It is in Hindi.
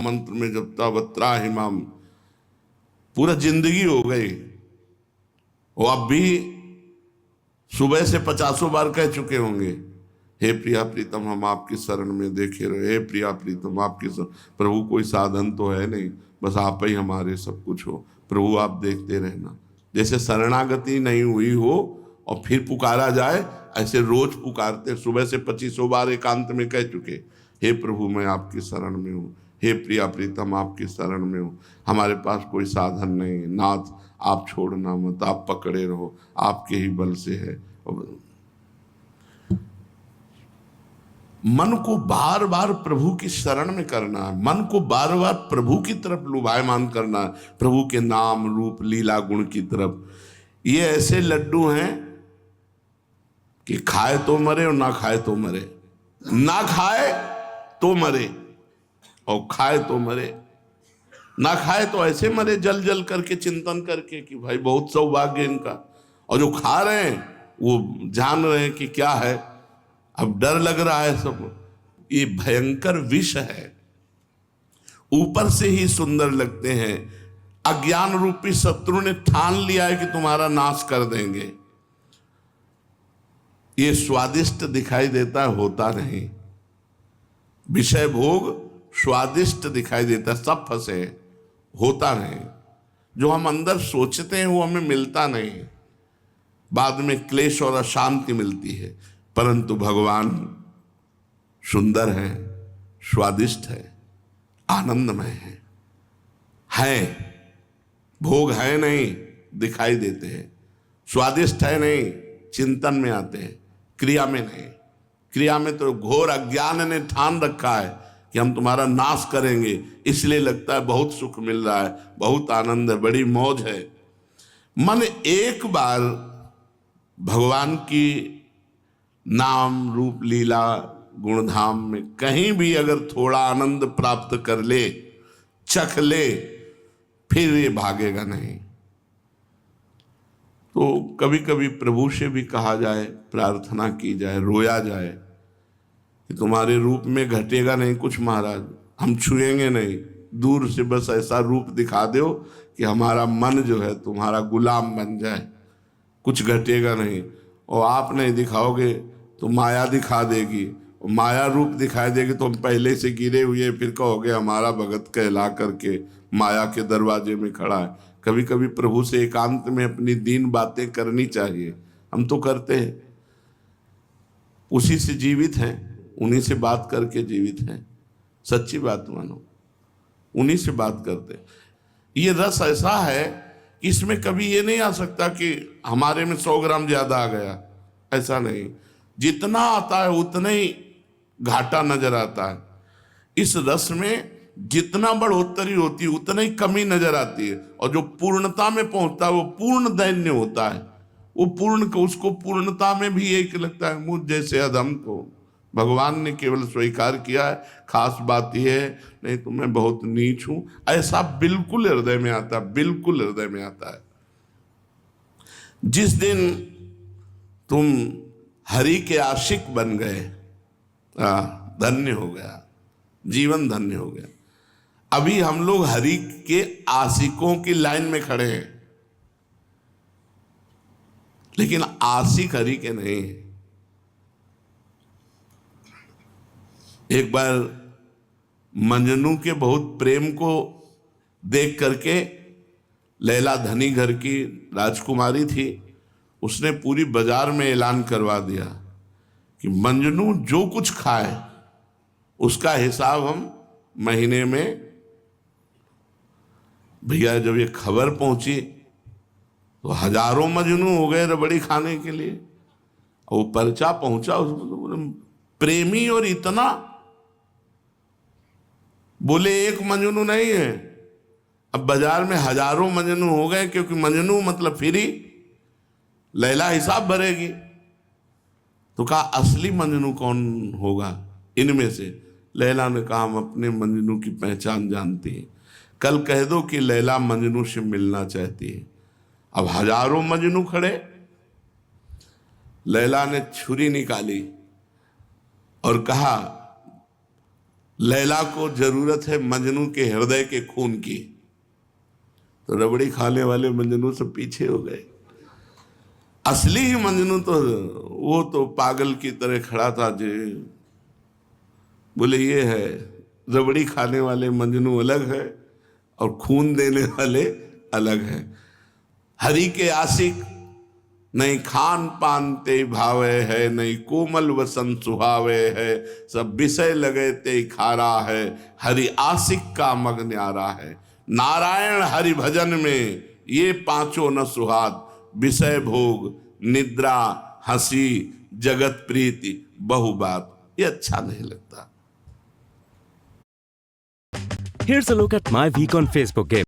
मंत्र में जपता वत्रा हिमाम, पूरा जिंदगी हो गई। वो अब भी सुबह से 50 बार कह चुके होंगे, हे प्रिया प्रीतम हम आपकी शरण में देखे रहे, हे प्रिया प्रीतम आपकी शरण। प्रभु कोई साधन तो है नहीं, बस आप ही हमारे सब कुछ हो, प्रभु आप देखते रहना। जैसे शरणागति नहीं हुई हो और फिर पुकारा जाए, ऐसे रोज पुकारते। सुबह से 25 बार एकांत में कह चुके, हे प्रभु मैं आपकी शरण में हूँ, हे प्रिया प्रीतम आपकी शरण में हूँ, हमारे पास कोई साधन नहीं, नाथ आप छोड़ना मत, आप पकड़े रहो, आपके ही बल से है। मन को बार बार प्रभु की शरण में करना है, मन को बार बार प्रभु की तरफ लुभायमान करना है, प्रभु के नाम रूप लीला गुण की तरफ। ये ऐसे लड्डू हैं कि खाए तो मरे और ना खाए तो मरे, ना खाए तो मरे और खाए तो मरे। ना खाए तो ऐसे मरे जल जल करके चिंतन करके कि भाई बहुत सौभाग्य इनका, और जो खा रहे हैं वो जान रहे हैं कि क्या है, अब डर लग रहा है सब। ये भयंकर विष है, ऊपर से ही सुंदर लगते हैं। अज्ञान रूपी शत्रु ने ठान लिया है कि तुम्हारा नाश कर देंगे। ये स्वादिष्ट दिखाई देता है, होता नहीं। विषय भोग स्वादिष्ट दिखाई देता है, सब फंसे, होता नहीं। जो हम अंदर सोचते हैं वो हमें मिलता नहीं, बाद में क्लेश और अशांति मिलती है। परंतु भगवान सुंदर है, स्वादिष्ट है, आनंदमय है। भोग है नहीं, दिखाई देते हैं। स्वादिष्ट है नहीं, चिंतन में आते हैं, क्रिया में नहीं। क्रिया में तो घोर अज्ञान ने ठान रखा है कि हम तुम्हारा नाश करेंगे, इसलिए लगता है बहुत सुख मिल रहा है, बहुत आनंद है, बड़ी मौज है। मन एक बार भगवान की नाम रूप लीला गुणधाम में कहीं भी अगर थोड़ा आनंद प्राप्त कर ले, चख ले, फिर ये भागेगा नहीं। तो कभी कभी प्रभु से भी कहा जाए, प्रार्थना की जाए, रोया जाए कि तुम्हारे रूप में घटेगा नहीं कुछ महाराज, हम छुएंगे नहीं, दूर से बस ऐसा रूप दिखा दो कि हमारा मन जो है तुम्हारा गुलाम बन जाए, कुछ घटेगा नहीं। और आप नहीं दिखाओगे तो माया दिखा देगी, और माया रूप दिखाई देगी तो हम पहले से गिरे हुए, फिर कहोगे हमारा भगत कहला करके माया के दरवाजे में खड़ा है। कभी कभी प्रभु से एकांत में अपनी दीन बातें करनी चाहिए, हम तो करते हैं, उसी से जीवित हैं, उन्हीं से बात करके जीवित हैं। सच्ची बात मानो, उन्हीं से बात करते। ये रस ऐसा है कि इसमें कभी ये नहीं आ सकता कि हमारे में 100 ग्राम ज्यादा आ गया, ऐसा नहीं। जितना आता है उतना ही घाटा नजर आता है। इस रस में जितना बढ़ोतरी होती है उतना ही कमी नजर आती है, और जो पूर्णता में पहुंचता है वो पूर्ण दैन्य होता है। वो पूर्ण को, उसको पूर्णता में भी एक लगता है मुझ जैसे अधम को भगवान ने केवल स्वीकार किया है। खास बात यह है, नहीं तो मैं बहुत नीच हूं, ऐसा बिल्कुल हृदय में आता है, बिल्कुल हृदय में आता है। जिस दिन तुम हरि के आशिक बन गए, धन्य हो गया, जीवन धन्य हो गया। अभी हम लोग हरि के आशिकों की लाइन में खड़े हैं, लेकिन आशिक हरि के नहीं है। एक बार मंजनू के बहुत प्रेम को देख करके, लैला धनी घर की राजकुमारी थी, उसने पूरी बाजार में ऐलान करवा दिया कि मंजनू जो कुछ खाए उसका हिसाब हम महीने में। भैया जब ये खबर पहुंची तो हजारों मजनू हो गए रबड़ी खाने के लिए। और वो पर्चा पहुंचा, उसको प्रेमी और इतना बोले एक मजनू नहीं है, अब बाजार में हजारों मजनू हो गए, क्योंकि मजनू मतलब फ्री, लैला हिसाब भरेगी। तो कहा असली मजनू कौन होगा इनमें से? लैला ने कहा हम अपने मजनू की पहचान जानती हैं, कल कह दो कि लैला मजनू से मिलना चाहती है। अब हजारों मजनू खड़े, लैला ने छुरी निकाली और कहा लैला को जरूरत है मजनू के हृदय के खून की, तो रबड़ी खाने वाले मजनू से पीछे हो गए। असली ही मजनू तो वो तो पागल की तरह खड़ा था जी। बोले ये है, रबड़ी खाने वाले मजनू अलग है और खून देने वाले अलग है। हरि के आशिक नहीं खान पान ते भावे है, नहीं कोमल वसन सुहावे है, सब विषय लगे ते खारा है, हरि आशिक का मग न्यारा है। नारायण हरि भजन में ये पांचों न सुहाद, विषय भोग निद्रा हंसी जगत प्रीति बहु बात, ये अच्छा नहीं लगता। Here's a look at my week on Facebook game.